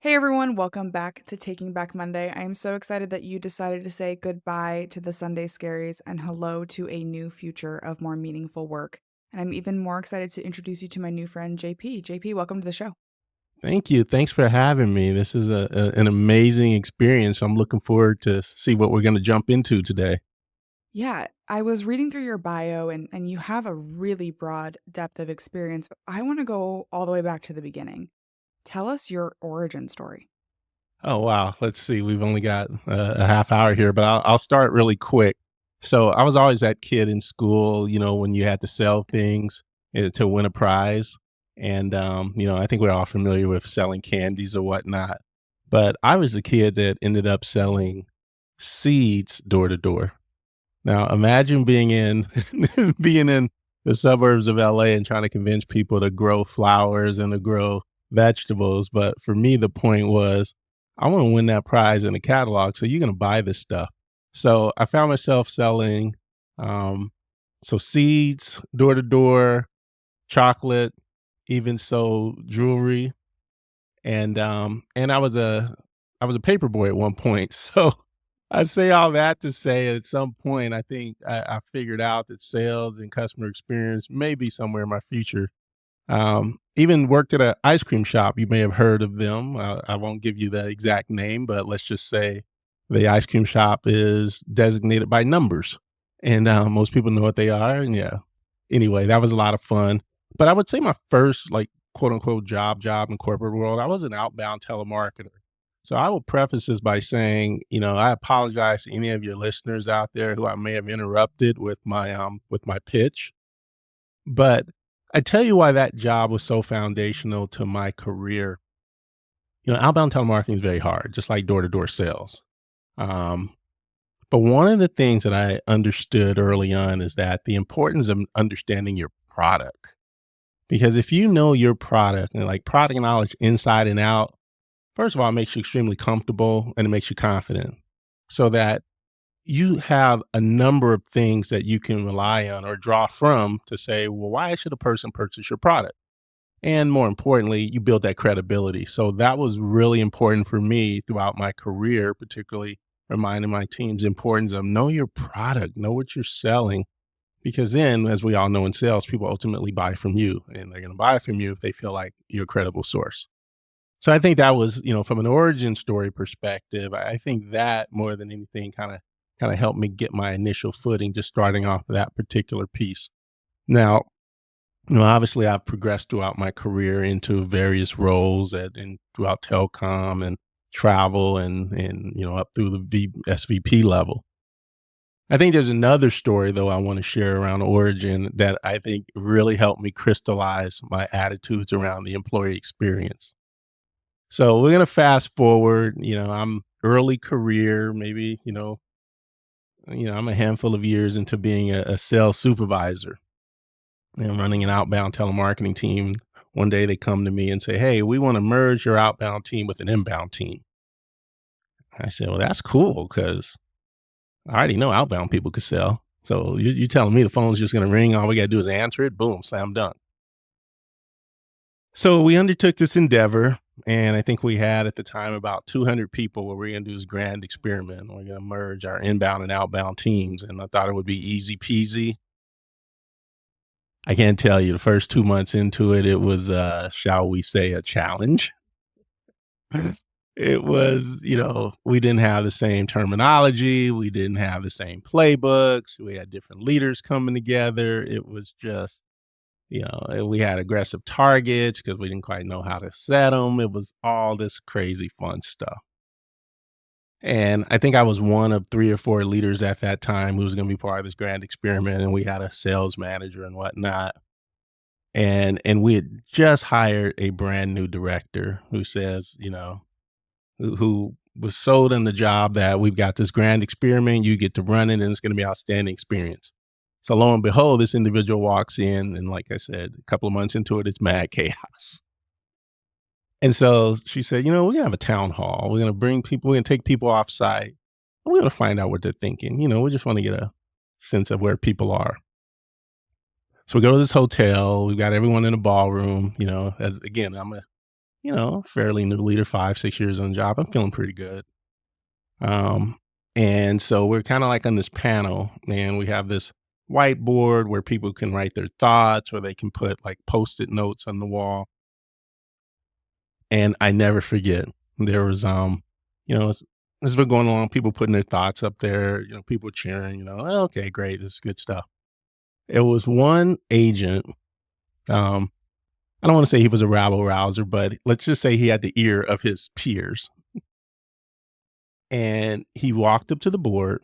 Hey everyone, welcome back to Taking Back Monday. I am so excited that you decided to say goodbye to the Sunday scaries and hello to a new future of more meaningful work. And I'm even more excited to introduce you to my new friend, JP. JP, welcome to the show. Thank you. Thanks for having me. This is an amazing experience. I'm looking forward to see what we're going to jump into today. Yeah, I was reading through your bio and you have a really broad depth of experience. But I want to go all the way back to the beginning. Tell us your origin story. Oh wow. Let's see. We've only got a half hour here, but I'll start really quick. So I was always that kid in school, when you had to sell things to win a prize, and I think we're all familiar with selling candies or whatnot. But I was the kid that ended up selling seeds door to door. Now imagine being in being in the suburbs of LA and trying to convince people to grow flowers and to grow vegetables. But for me, the point was I want to win that prize in the catalog. So you're gonna buy this stuff. So I found myself selling um seeds door to door, chocolate, even so jewelry. And I was a paper boy at one point. So I say all that to say at some point, I think I figured out that sales and customer experience may be somewhere in my future. Even worked at an ice cream shop. You may have heard of them. I won't give you the exact name, but let's just say the ice cream shop is designated by numbers, and most people know what they are. And yeah, anyway, that was a lot of fun. But I would say my first, like, quote unquote job in corporate world, I was an outbound telemarketer. So I will preface this by saying, I apologize to any of your listeners out there who I may have interrupted with my pitch. But I tell you why that job was so foundational to my career. Outbound telemarketing is very hard, just like door to door sales. Um, but one of the things that I understood early on is that the importance of understanding your product. Because if you know your product and like product knowledge inside and out, first of all, it makes you extremely comfortable and it makes you confident so that you have a number of things that you can rely on or draw from to say, well, why should a person purchase your product? And more importantly, you build that credibility. So that was really important for me throughout my career, particularly reminding my teams the importance of know your product, know what you're selling, because then, as we all know in sales, people ultimately buy from you, and they're going to buy from you if they feel like you're a credible source. So I think that was, from an origin story perspective, I think that more than anything kind of helped me get my initial footing, just starting off that particular piece. Now, obviously, I've progressed throughout my career into various roles throughout telecom and travel and up through the SVP level. I think there's another story though I want to share around origin that I think really helped me crystallize my attitudes around the employee experience. So we're gonna fast forward. I'm early career, maybe. I'm a handful of years into being a sales supervisor and running an outbound telemarketing team. One day they come to me and say, "Hey, we want to merge your outbound team with an inbound team." I said, "Well, that's cool because I already know outbound people could sell. So you telling me the phone's just going to ring? All we got to do is answer it. Boom, slam dunk." So we undertook this endeavor. And I think we had at the time about 200 people where we're going to do this grand experiment. We're going to merge our inbound and outbound teams. And I thought it would be easy peasy. I can't tell you the first 2 months into it, it was, shall we say, a challenge. It was, we didn't have the same terminology. We didn't have the same playbooks. We had different leaders coming together. It was just, we had aggressive targets because we didn't quite know how to set them. It was all this crazy fun stuff. And I think I was one of 3 or 4 leaders at that time who was going to be part of this grand experiment. And we had a sales manager and whatnot. And we had just hired a brand new director who says, who was sold on the job that we've got this grand experiment, you get to run it, and it's going to be outstanding experience. So lo and behold, this individual walks in, and like I said, a couple of months into it, it's mad chaos. And so she said, we're gonna have a town hall. We're gonna bring people, we're gonna take people off site. And we're gonna find out what they're thinking. We just want to get a sense of where people are. So we go to this hotel. We've got everyone in a ballroom. As again, I'm a fairly new leader, 5, 6 years on the job. I'm feeling pretty good. Um, and so we're kind of like on this panel, and we have this whiteboard where people can write their thoughts, or they can put like post-it notes on the wall. And I never forget, there was, as we're going along, people putting their thoughts up there, people cheering, "Oh, okay, great, this is good stuff." It was one agent, um, I don't want to say he was a rabble rouser, but let's just say he had the ear of his peers. And he walked up to the board,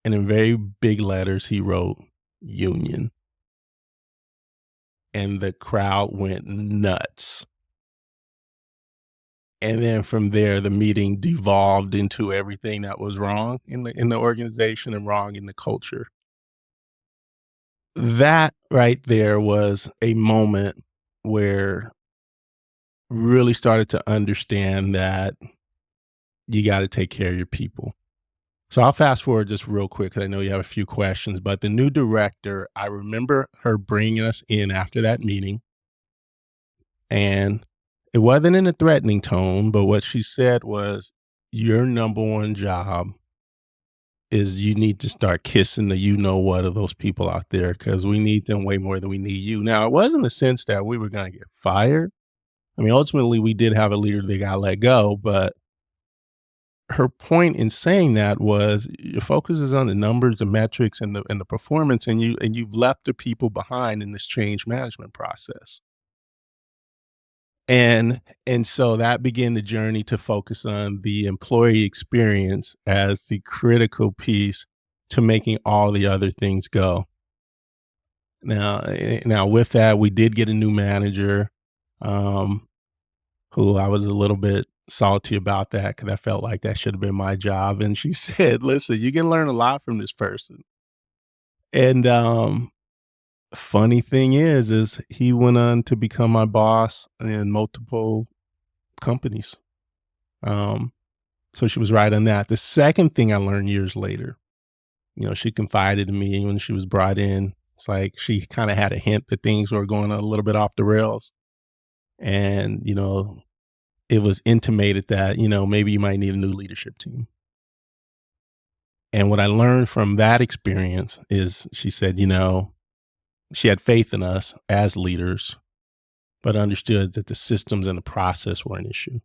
and in very big letters, he wrote union. And the crowd went nuts. And then from there, the meeting devolved into everything that was wrong in the organization and wrong in the culture. That right there was a moment where really started to understand that you got to take care of your people. So I'll fast forward just real quick because I know you have a few questions. But the new director, I remember her bringing us in after that meeting, and it wasn't in a threatening tone, but what she said was, "Your number one job is you need to start kissing the you know what of those people out there because we need them way more than we need you." Now, it wasn't a sense that we were going to get fired. I mean, ultimately, we did have a leader that got let go, but her point in saying that was your focus is on the numbers, the metrics, and the performance, and you've left the people behind in this change management process. And so that began the journey to focus on the employee experience as the critical piece to making all the other things go. Now with that, we did get a new manager, um, who I was a little bit salty about that because I felt like that should have been my job. And she said, "Listen, you can learn a lot from this person." And funny thing is he went on to become my boss in multiple companies. Um, so she was right on that. The second thing I learned years later, she confided in me when she was brought in. It's like she kind of had a hint that things were going a little bit off the rails. And, it was intimated that, maybe you might need a new leadership team. And what I learned from that experience is she said, she had faith in us as leaders, but understood that the systems and the process were an issue.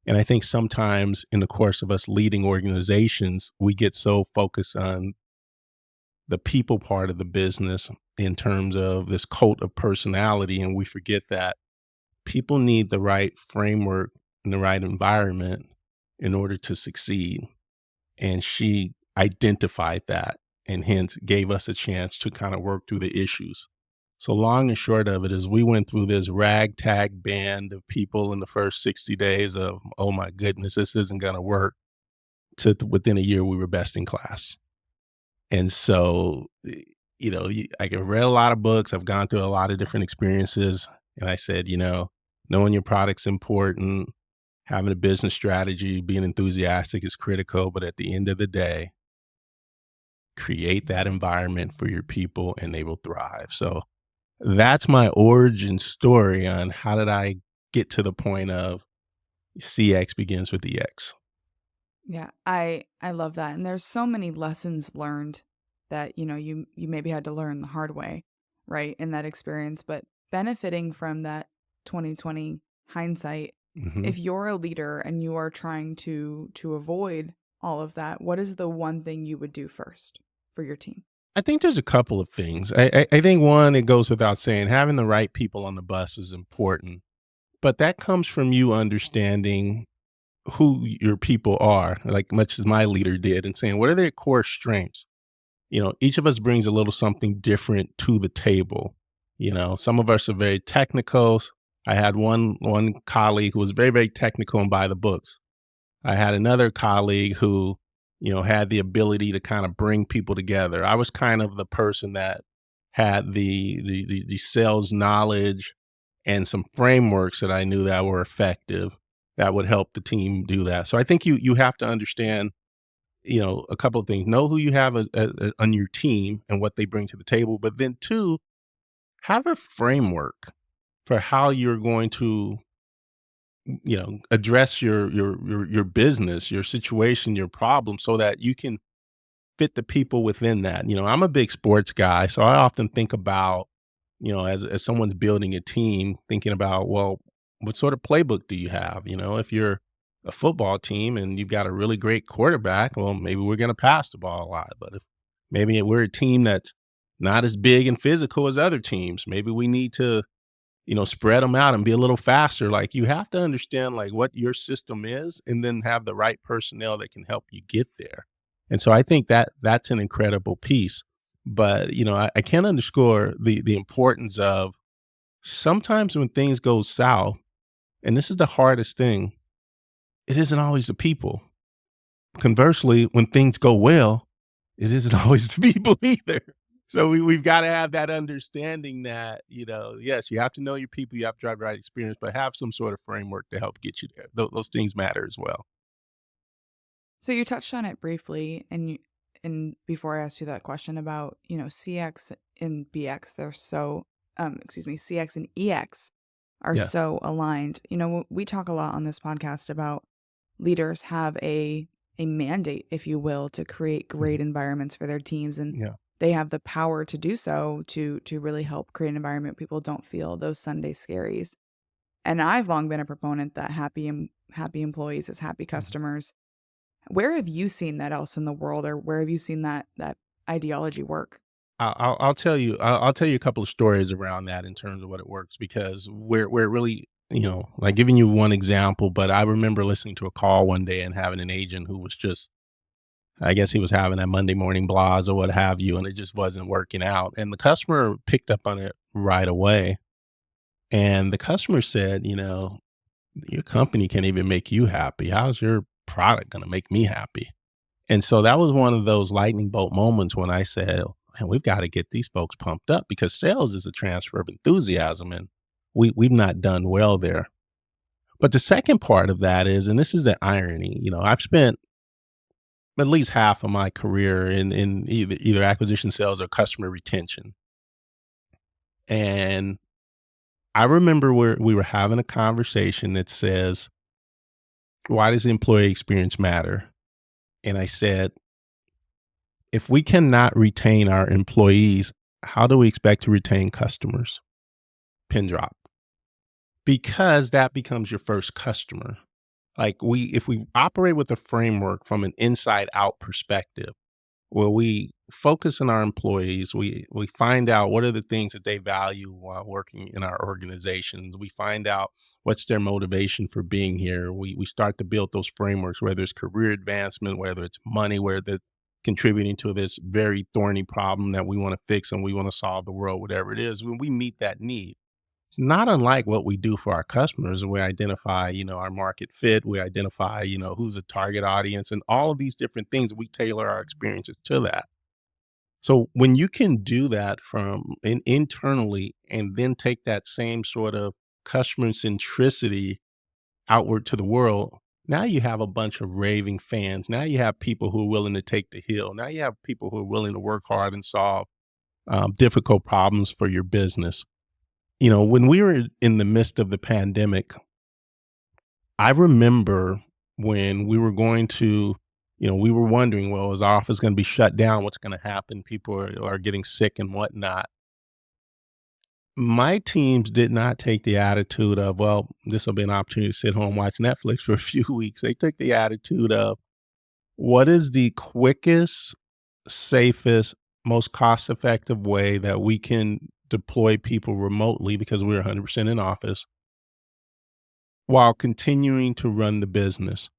And I think sometimes in the course of us leading organizations, we get so focused on the people part of the business in terms of this cult of personality, and we forget that people need the right framework and the right environment in order to succeed. And she identified that and hence gave us a chance to kind of work through the issues. So long and short of it is we went through this ragtag band of people in the first 60 days of, oh my goodness, this isn't going to work, to within a year we were best in class. And so, I have read a lot of books. I've gone through a lot of different experiences. And I said, knowing your product's important, having a business strategy, being enthusiastic is critical. But at the end of the day, create that environment for your people and they will thrive. So that's my origin story on how did I get to the point of CX begins with EX. Yeah, I love that. And there's so many lessons learned that, you maybe had to learn the hard way, right, in that experience, but benefiting from that 2020 hindsight, hmm if you're a leader and you are trying to avoid all of that, what is the one thing you would do first for your team? I think there's a couple of things. I think one, it goes without saying, having the right people on the bus is important, but that comes from you understanding who your people are, like much as my leader did, and saying, what are their core strengths? Each of us brings a little something different to the table. Some of us are very technical. I had one colleague who was very, very technical and by the books. I had another colleague who, had the ability to kind of bring people together. I was kind of the person that had the sales knowledge and some frameworks that I knew that were effective that would help the team do that. So I think you have to understand, a couple of things. Know who you have on your team and what they bring to the table, but then two, have a framework for how you're going to address your business, your situation, your problem so that you can fit the people within that. I'm a big sports guy, so I often think about, as someone's building a team, thinking about, well, what sort of playbook do you have? If you're a football team and you've got a really great quarterback, well, maybe we're going to pass the ball a lot. But if maybe we're a team that's not as big and physical as other teams, maybe we need to spread them out and be a little faster. Like, you have to understand like what your system is and then have the right personnel that can help you get there. And so I think that that's an incredible piece. But, I can't underscore the importance of sometimes when things go south, and this is the hardest thing, it isn't always the people. Conversely, when things go well, it isn't always the people either. So we've got to have that understanding that, yes, you have to know your people, you have to drive the right experience, but have some sort of framework to help get you there. Those things matter as well. So you touched on it briefly, and before I asked you that question about, CX and BX, they're so excuse me, CX and EX are Yeah. so aligned. We talk a lot on this podcast about leaders have a mandate, if you will, to create Mhm. great environments for their teams, and Yeah. they have the power to do so to really help create an environment people don't feel those Sunday scaries. And I've long been a proponent that happy employees is happy Mhm. customers. Where have you seen that else in the world, or where have you seen that ideology work? I'll tell you a couple of stories around that in terms of what it works because where it really, like giving you one example, but I remember listening to a call one day and having an agent who was just, I guess he was having that Monday morning blahs or what have you, and it just wasn't working out. And the customer picked up on it right away. And the customer said, your company can't even make you happy. How's your product going to make me happy? And so that was one of those lightning bolt moments when I said, man, we've got to get these folks pumped up because sales is a transfer of enthusiasm. And we've not done well there. But the second part of that is, and this is the irony, I've spent at least half of my career in either acquisition sales or customer retention. And I remember where we were having a conversation that says, why does the employee experience matter? And I said, if we cannot retain our employees, how do we expect to retain customers? Pin drop. Because that becomes your first customer. Like, if we operate with a framework from an inside out perspective, where we focus on our employees, we find out what are the things that they value while working in our organizations. We find out what's their motivation for being here. We start to build those frameworks, whether it's career advancement, whether it's money, whether it's contributing to this very thorny problem that we want to fix and we want to solve the world, whatever it is. When we meet that need, it's not unlike what we do for our customers. And we identify, our market fit. We identify, who's a target audience and all of these different things. We tailor our experiences to that. So when you can do that internally and then take that same sort of customer centricity outward to the world, now you have a bunch of raving fans. Now you have people who are willing to take the hill. Now you have people who are willing to work hard and solve difficult problems for your business. When we were in the midst of the pandemic, I remember when we were going to, we were wondering, well, is our office going to be shut down? What's going to happen? People are getting sick and whatnot. My teams did not take the attitude of, well, this will be an opportunity to sit home, watch Netflix for a few weeks. They took the attitude of, what is the quickest, safest, most cost effective way that we can deploy people remotely because we're 100% in office while continuing to run the business.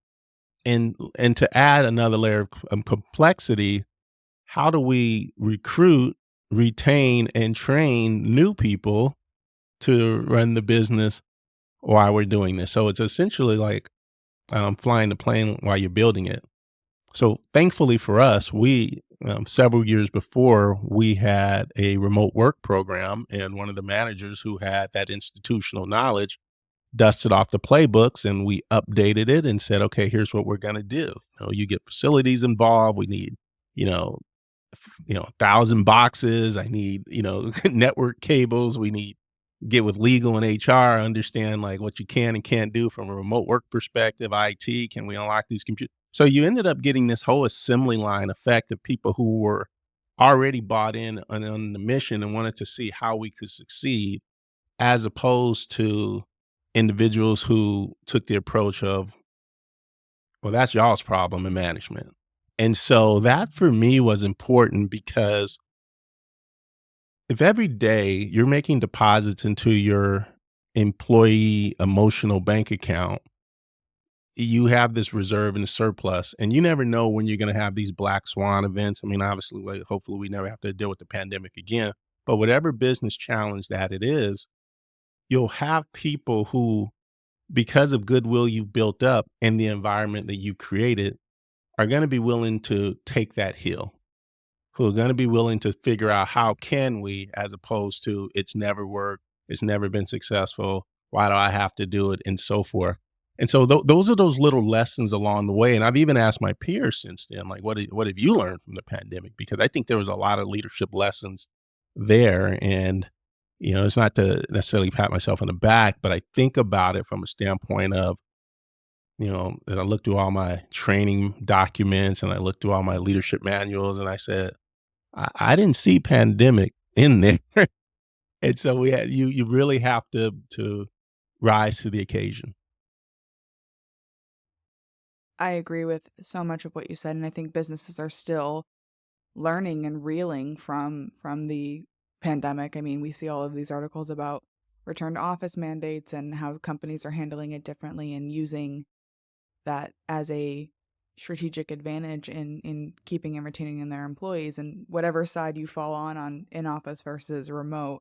And to add another layer of complexity, how do we recruit, retain, and train new people to run the business while we're doing this? So it's essentially like flying the plane while you're building it. So thankfully for us, we several years before we had a remote work program, and one of the managers who had that institutional knowledge dusted off the playbooks and we updated it and said, okay, here's what we're going to do. You get facilities involved. We need, you know, 1,000 boxes. I need, network cables. We need get with legal and HR, understand like what you can and can't do from a remote work perspective, IT, can we unlock these computers? So you ended up getting this whole assembly line effect of people who were already bought in on the mission and wanted to see how we could succeed, as opposed to individuals who took the approach of, well, that's y'all's problem in management. And so that for me was important because if every day you're making deposits into your employee emotional bank account, you have this reserve and a surplus, and you never know when you're going to have these black swan events. I mean, obviously, like, hopefully, we never have to deal with the pandemic again. But whatever business challenge that it is, you'll have people who, because of goodwill you've built up and the environment that you created, are going to be willing to take that hill, who are going to be willing to figure out how can we, as opposed to it's never worked, it's never been successful, why do I have to do it, and so forth. And so those are those little lessons along the way. And I've even asked my peers since then, like, what have you learned from the pandemic? Because I think there was a lot of leadership lessons there. And it's not to necessarily pat myself on the back, but I think about it from a standpoint of, that I looked through all my training documents and I looked through all my leadership manuals, and I said, I didn't see pandemic in there. And so you really have to rise to the occasion. I agree with so much of what you said, and I think businesses are still learning and reeling from the pandemic. I mean, we see all of these articles about return to office mandates and how companies are handling it differently and using that as a strategic advantage in keeping and retaining in their employees, and whatever side you fall on in office versus remote.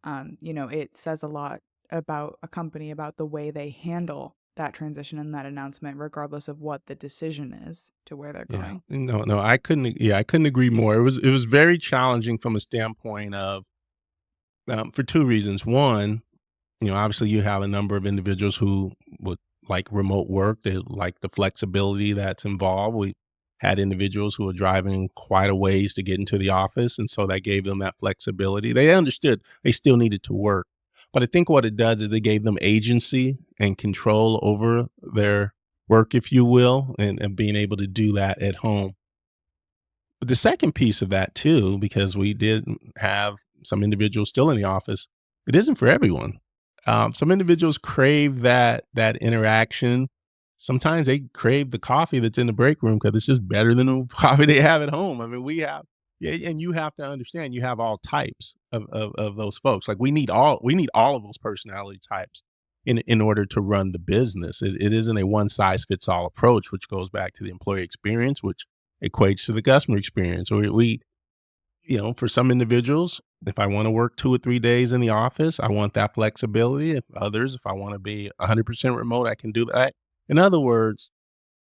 It says a lot about a company, about the way they handle that transition and that announcement, regardless of what the decision is to where they're Yeah. going. No, I couldn't agree more. It was very challenging from a standpoint of, for two reasons. One, obviously you have a number of individuals who would like remote work. They like the flexibility that's involved. We had individuals who were driving quite a ways to get into the office. And so that gave them that flexibility. They understood they still needed to work. But I think what it does is it gave them agency and control over their work, if you will, and being able to do that at home. But the second piece of that too, because we did have some individuals still in the office, it isn't for everyone. Some individuals crave that interaction. Sometimes they crave the coffee that's in the break room because it's just better than the coffee they have at home. I mean, yeah, and you have to understand you have all types of those folks. Like we need all of those personality types in order to run the business. It isn't a one size fits all approach, which goes back to the employee experience, which equates to the customer experience. For some individuals, if I want to work 2 or 3 days in the office, I want that flexibility. If others, if I want to be 100% remote, I can do that. In other words,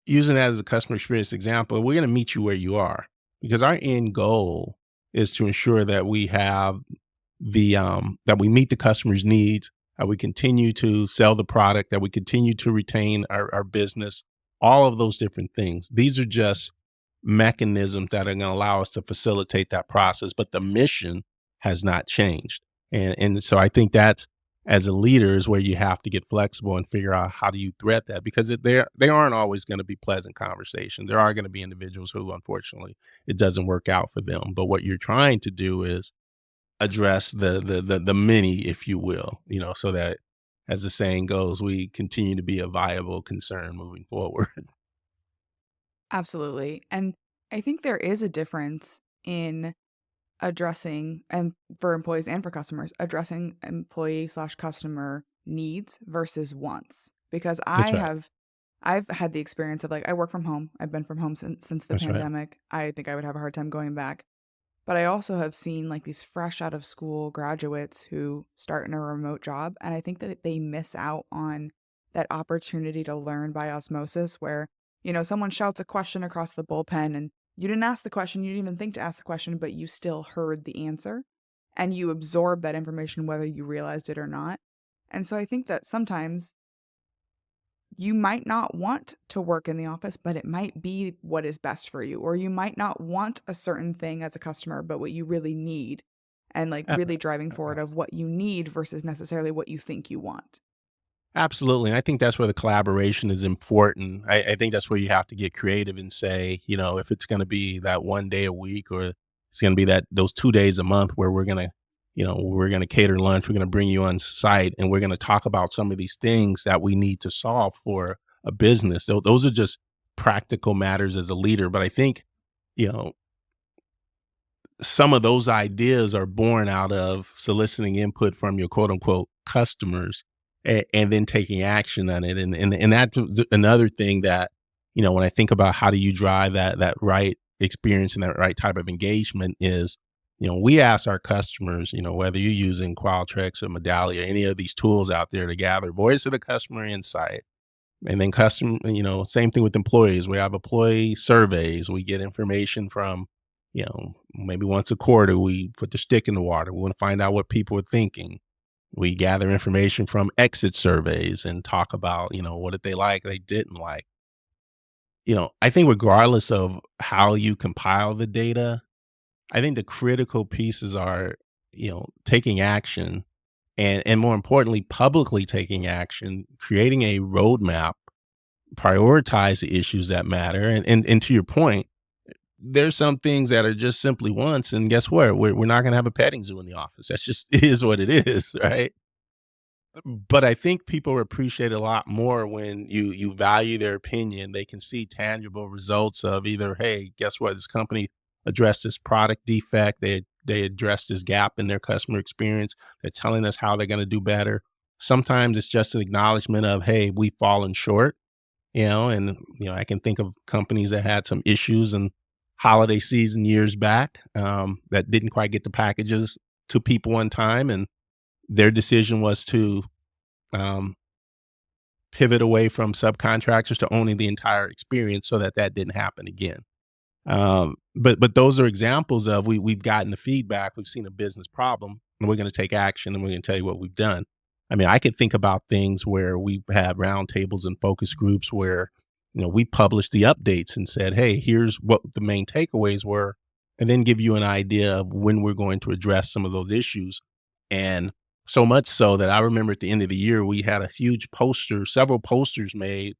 using that as a customer experience example, we're going to meet you where you are, because our end goal is to ensure that we have that we meet the customer's needs, that we continue to sell the product, that we continue to retain our business, all of those different things. These are just mechanisms that are going to allow us to facilitate that process, but the mission has not changed. And so I think that's, as a leader, is where you have to get flexible and figure out how do you thread that, because they aren't always going to be pleasant conversations. There are going to be individuals who, unfortunately, it doesn't work out for them. But what you're trying to do is address the many, if you will, so that, as the saying goes, we continue to be a viable concern moving forward. Absolutely. And I think there is a difference in addressing, and for employees and for customers, addressing employee slash customer needs versus wants. Because That's right. I've had the experience of, like, I work from home. I've been from home since the That's right. pandemic. I think I would have a hard time going back. But I also have seen, like, these fresh out of school graduates who start in a remote job, and I think that they miss out on that opportunity to learn by osmosis where, someone shouts a question across the bullpen and you didn't ask the question, you didn't even think to ask the question, but you still heard the answer and you absorb that information whether you realized it or not. And so I think that sometimes you might not want to work in the office, but it might be what is best for you. Or you might not want a certain thing as a customer, but what you really need and like A- really driving forward of what you need versus necessarily what you think you want. Absolutely. And I think that's where the collaboration is important. I think that's where you have to get creative and say, if it's going to be that one day a week, or it's going to be that those 2 days a month where we're going to cater lunch, we're going to bring you on site, and we're going to talk about some of these things that we need to solve for a business. So those are just practical matters as a leader. But I think, you know, some of those ideas are born out of soliciting input from your quote unquote customers, and then taking action on it. And that's another thing that, when I think about how do you drive that right experience and that right type of engagement is, we ask our customers, whether you're using Qualtrics or Medallia or any of these tools out there to gather voice of the customer insight. And then same thing with employees. We have employee surveys. We get information from, maybe once a quarter, we put the stick in the water. We want to find out what people are thinking. We gather information from exit surveys and talk about, what did they like, they didn't like. I think regardless of how you compile the data, I think the critical pieces are, taking action, and more importantly, publicly taking action, creating a roadmap, prioritize the issues that matter. And to your point, there's some things that are just simply wants, and guess what? We're not gonna have a petting zoo in the office. That's just is what it is, right? But I think people appreciate a lot more when you value their opinion. They can see tangible results of either, hey, guess what? This company addressed this product defect. They addressed this gap in their customer experience. They're telling us how they're gonna do better. Sometimes it's just an acknowledgement of, hey, we've fallen short, and I can think of companies that had some issues in holiday season years back, that didn't quite get the packages to people on time, and their decision was to um, pivot away from subcontractors to owning the entire experience so that that didn't happen again. But those are examples of we've gotten the feedback, we've seen a business problem, and we're going to take action, and we're going to tell you what we've done. I mean, I could think about things where we've had roundtables and focus groups where, we published the updates and said, hey, here's what the main takeaways were, and then give you an idea of when we're going to address some of those issues. And so much so that I remember at the end of the year, we had a huge poster, several posters made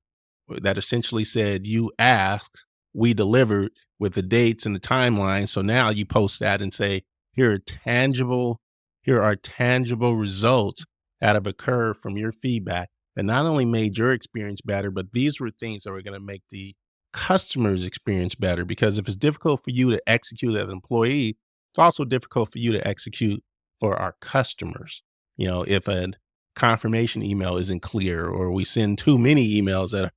that essentially said, you asked, we delivered, with the dates and the timeline. So now you post that and say, here are tangible, here are tangible results that have occurred from your feedback that not only made your experience better, but these were things that were going to make the customer's experience better. Because if it's difficult for you to execute as an employee, it's also difficult for you to execute for our customers. If a confirmation email isn't clear, or we send too many emails or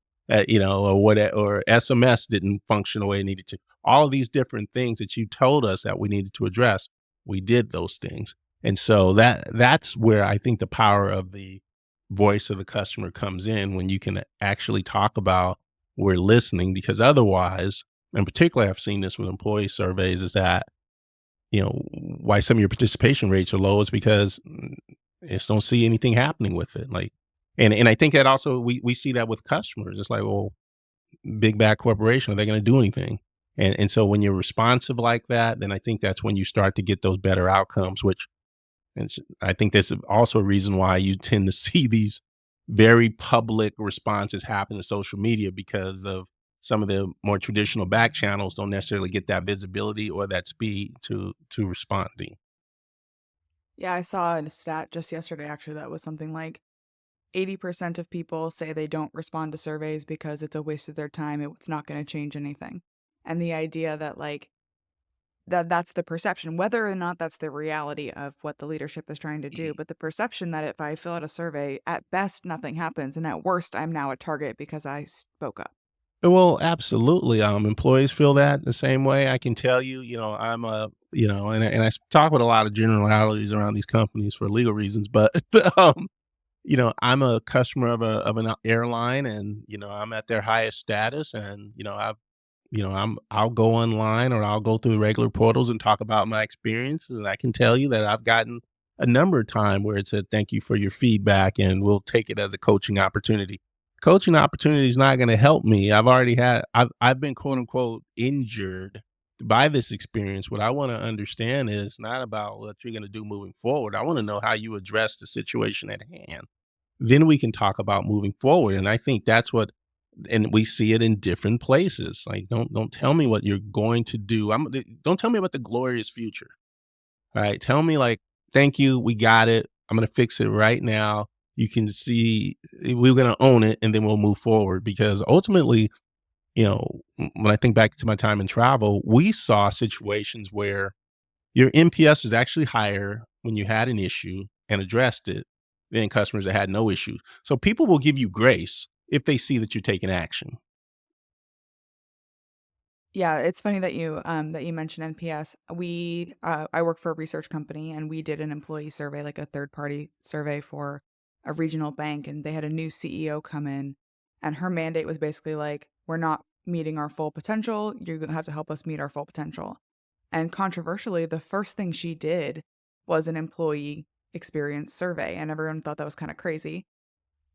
SMS didn't function the way it needed to. All of these different things that you told us that we needed to address, we did those things. And so that's where I think the power of the voice of the customer comes in, when you can actually talk about, we're listening. Because otherwise, and particularly I've seen this with employee surveys, is that, why some of your participation rates are low is because just don't see anything happening with it. Like, and I think that also we see that with customers. It's like, well, big bad corporation, are they going to do anything? And so when you're responsive like that, then I think that's when you start to get those better outcomes, which I think there's also a reason why you tend to see these very public responses happen in social media, because of some of the more traditional back channels don't necessarily get that visibility or that speed to responding. Yeah, I saw a stat just yesterday actually that was something like 80% of people say they don't respond to surveys because it's a waste of their time. It's not going to change anything. And the idea that that's the perception, whether or not that's the reality of what the leadership is trying to do, but the perception that if I fill out a survey, at best nothing happens, and at worst I'm now a target because I spoke up. Well, absolutely. Employees feel that the same way. I can tell you, I'm and I talk with a lot of generalities around these companies for legal reasons, but I'm a customer of an airline, and I'm at their highest status, and I'll go online, or I'll go through the regular portals and talk about my experiences, and I can tell you that I've gotten a number of times where it said, "Thank you for your feedback, and we'll take it as a coaching opportunity." Coaching opportunity is not going to help me. I've been quote unquote injured by this experience, what I want to understand is not about what you're going to do moving forward. I want to know how you address the situation at hand. Then we can talk about moving forward. And I think that's what, and we see it in different places. Like, don't tell me what you're going to do. Don't tell me about the glorious future. All right. Tell me like, thank you, we got it. I'm gonna fix it right now. You can see we're gonna own it and then we'll move forward because ultimately, when I think back to my time in travel, we saw situations where your NPS was actually higher when you had an issue and addressed it than customers that had no issues. So people will give you grace if they see that you're taking action. Yeah, it's funny that you mentioned NPS. I work for a research company and we did an employee survey, like a third party survey for a regional bank, and they had a new CEO come in, and her mandate was basically like, we're not meeting our full potential. You're gonna have to help us meet our full potential. And controversially, the first thing she did was an employee experience survey, and everyone thought that was kind of crazy.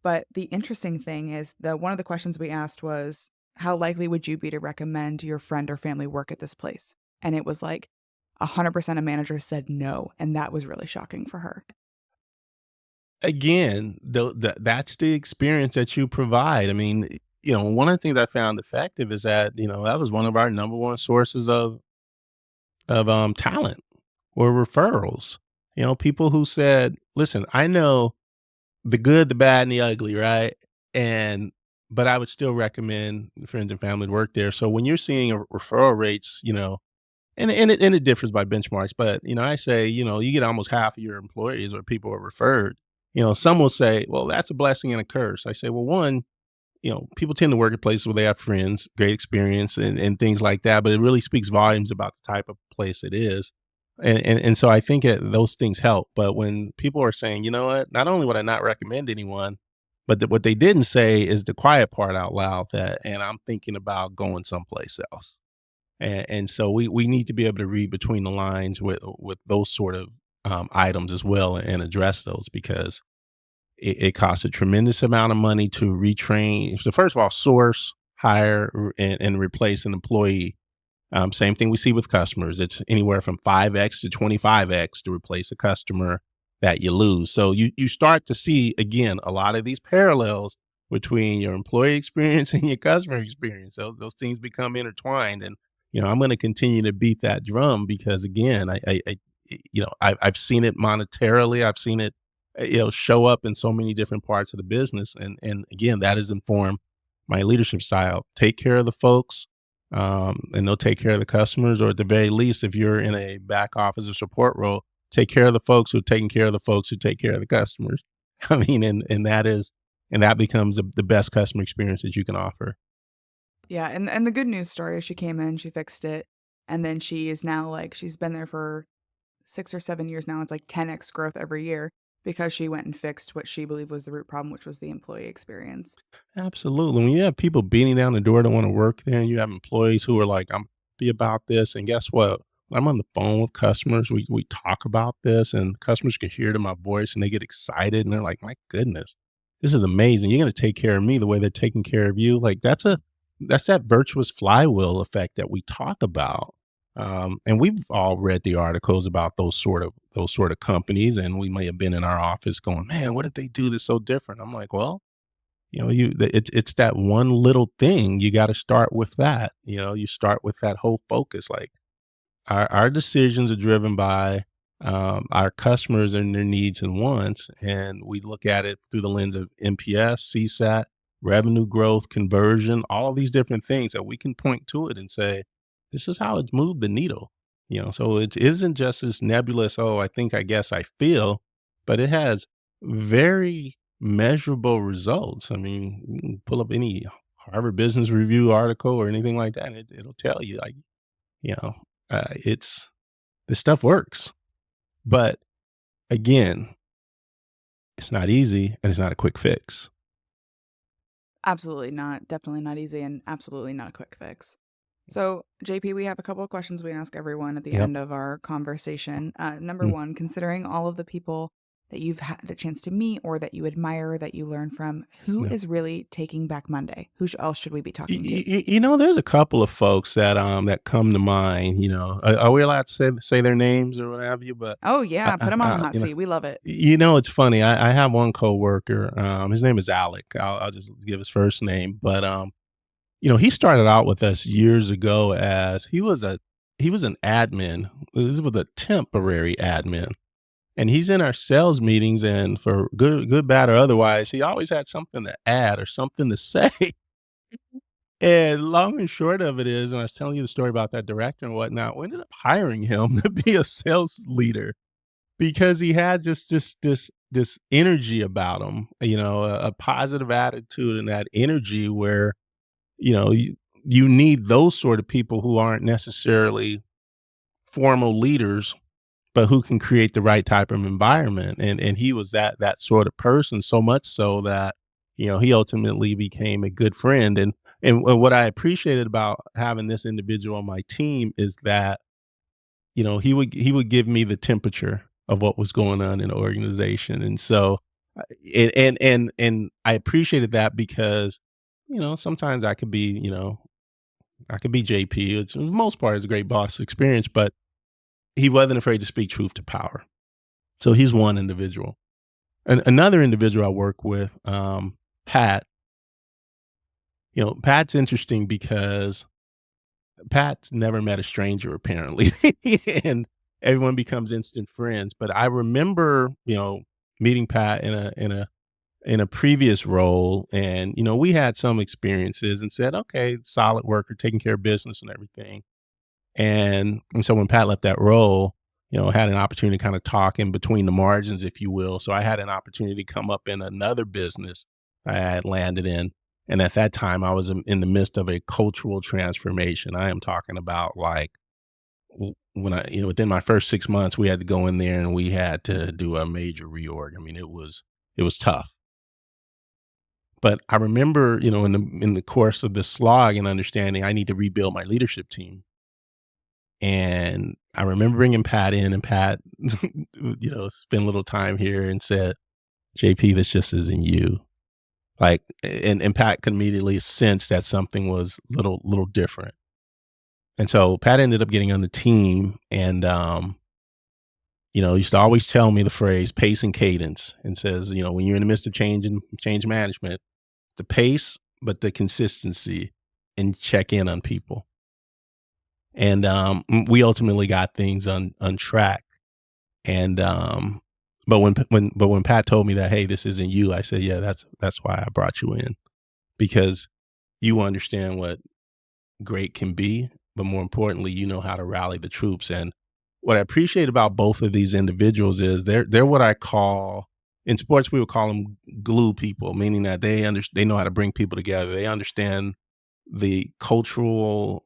But the interesting thing is that one of the questions we asked was, how likely would you be to recommend your friend or family work at this place? And it was like 100% of managers said no. And that was really shocking for her. Again, that's the experience that you provide. I mean, one of the things I found effective is that, that was one of our number one sources of talent or referrals. People who said, "Listen, I know the good, the bad, and the ugly, right? And but I would still recommend friends and family to work there." So when you're seeing a referral rates, and it differs by benchmarks, but I say, you get almost half of your employees or people are referred. Some will say, "Well, that's a blessing and a curse." I say, "Well, one, people tend to work at places where they have friends, great experience, and things like that. But it really speaks volumes about the type of place it is. And so I think those things help. But when people are saying, you know what, not only would I not recommend anyone, but what they didn't say is the quiet part out loud that, and I'm thinking about going someplace else. And so we need to be able to read between the lines with those sort of items as well and address those because it costs a tremendous amount of money to retrain. So first of all, source, hire, and replace an employee. Same thing we see with customers. It's anywhere from 5x to 25x to replace a customer that you lose. So you start to see again a lot of these parallels between your employee experience and your customer experience. Those things become intertwined, and I'm going to continue to beat that drum because again, I've seen it monetarily. I've seen it show up in so many different parts of the business, and again, that has informed my leadership style. Take care of the folks, and they'll take care of the customers, or at the very least, if you're in a back office or support role, take care of the folks who are taking care of the folks who take care of the customers. I mean, and that becomes the best customer experience that you can offer. Yeah. And the good news story is she came in, she fixed it. And then she is now like, she's been there for 6 or 7 years now. It's like 10x growth every year because she went and fixed what she believed was the root problem, which was the employee experience. Absolutely. When you have people beating down the door to want to work there, and you have employees who are like, "I'm be about this," and guess what? When I'm on the phone with customers, we talk about this, and customers can hear it in my voice, and they get excited, and they're like, "My goodness, this is amazing. You're going to take care of me the way they're taking care of you." Like that's that virtuous flywheel effect that we talk about. And we've all read the articles about those sort of companies, and we may have been in our office going, "Man, what did they do that's so different?" I'm like, well, it's that one little thing. You got to start with that. You start with that whole focus. Like our decisions are driven by our customers and their needs and wants, and we look at it through the lens of NPS, CSAT, revenue growth, conversion, all of these different things that we can point to it and say, this is how it's moved the needle. So it isn't just this nebulous, oh, I think, I guess, I feel, but it has very measurable results. I mean, you can pull up any Harvard Business Review article or anything like that, and it'll tell you, like, you know, it's this stuff works. But again, it's not easy and it's not a quick fix. Absolutely not. Definitely not easy and absolutely not a quick fix. So, JP, we have a couple of questions we ask everyone at the Yep. end of our conversation. Number Mm, one, considering all of the people that you've had a chance to meet or that you admire, that you learn from? Who Yeah. is really taking back Monday? Else should we be talking to? There's a couple of folks that come to mind. Are we allowed to say their names or what have you? But Oh, yeah, put him on the hot you know, seat. We love it. it's funny. I have one coworker. His name is Alec. I'll just give his first name, but he started out with us years ago as he was an admin. This was a temporary admin. And he's in our sales meetings, and for good, bad, or otherwise, he always had something to add or something to say. And long and short of it is, and I was telling you the story about that director and whatnot, we ended up hiring him to be a sales leader because he had just this energy about him, a positive attitude and that energy where, you need those sort of people who aren't necessarily formal leaders, but who can create the right type of environment. And he was that sort of person, so much so that, he ultimately became a good friend. And what I appreciated about having this individual on my team is that, he would give me the temperature of what was going on in the organization. And so and I appreciated that because, sometimes I could be JP. It's for the most part it's a great boss experience, but he wasn't afraid to speak truth to power. So he's one individual. And another individual I work with, Pat. Pat's interesting because Pat's never met a stranger apparently, and everyone becomes instant friends. But I remember, meeting Pat in a previous role, and we had some experiences and said, okay, solid worker, taking care of business and everything. And so when Pat left that role, had an opportunity to kind of talk in between the margins, if you will. So I had an opportunity to come up in another business I had landed in. And at that time, I was in the midst of a cultural transformation. I am talking about like when within my first 6 months, we had to go in there and we had to do a major reorg. I mean, it was tough. But I remember, in the course of this slog and understanding, I need to rebuild my leadership team. And I remember bringing Pat in, and Pat, spent a little time here and said, JP, this just isn't you. Like, and Pat could immediately sense that something was little different. And so Pat ended up getting on the team and, he used to always tell me the phrase pace and cadence and says, when you're in the midst of change management, the pace, but the consistency and check in on people. And we ultimately got things on track. And but when Pat told me that, hey, this isn't you, I said, yeah, that's why I brought you in, because you understand what great can be, but more importantly, you know how to rally the troops. And what I appreciate about both of these individuals is they're what I call, in sports we would call them glue people, meaning that they know how to bring people together. They understand the cultural,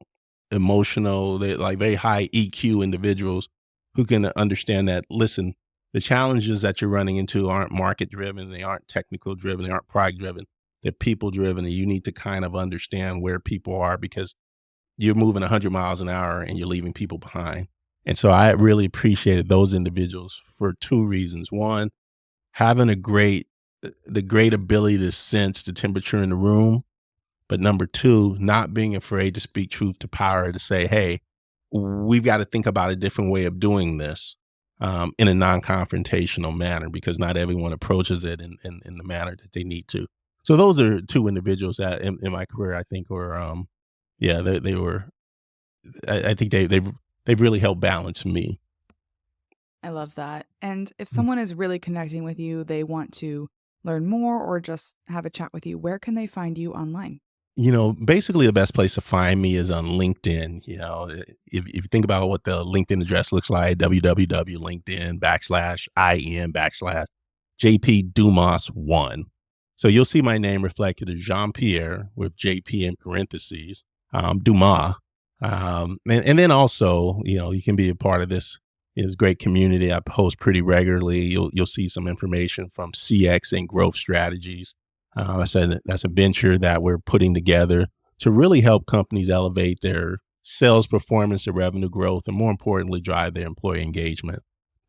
emotional, they like very high EQ individuals who can understand that, listen, the challenges that you're running into aren't market driven, they aren't technical driven, they aren't product driven, they're people driven. And you need to kind of understand where people are, because you're moving 100 miles an hour and you're leaving people behind. And so I really appreciated those individuals for two reasons. One, having the great ability to sense the temperature in the room. But number two, not being afraid to speak truth to power, to say, hey, we've got to think about a different way of doing this, in a non-confrontational manner, because not everyone approaches it in the manner that they need to. So those are two individuals that in my career, I think were, yeah, they were, I think they've really helped balance me. I love that. And if someone is really connecting with you, they want to learn more or just have a chat with you, where can they find you online? Basically the best place to find me is on LinkedIn. If you think about what the LinkedIn address looks like, www.linkedin.com/IM/JP Dumas 1. So you'll see my name reflected as Jean-Pierre with JP in parentheses, Dumas. And then also, you can be a part of this great community. I post pretty regularly. You'll see some information from CX and growth strategies. I said that's a venture that we're putting together to really help companies elevate their sales performance, their revenue growth, and more importantly, drive their employee engagement.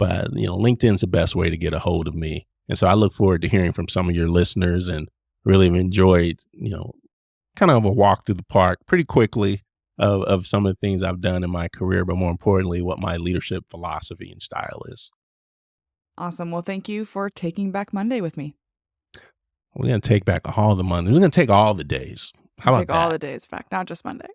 but LinkedIn's the best way to get a hold of me. And so I look forward to hearing from some of your listeners and really have enjoyed, kind of a walk through the park pretty quickly of some of the things I've done in my career, but more importantly, what my leadership philosophy and style is. Awesome. Well, thank you for taking back Monday with me. We're going to take back all the money. We're going to take all the days. How We'll about take all that? the days back, not just Monday.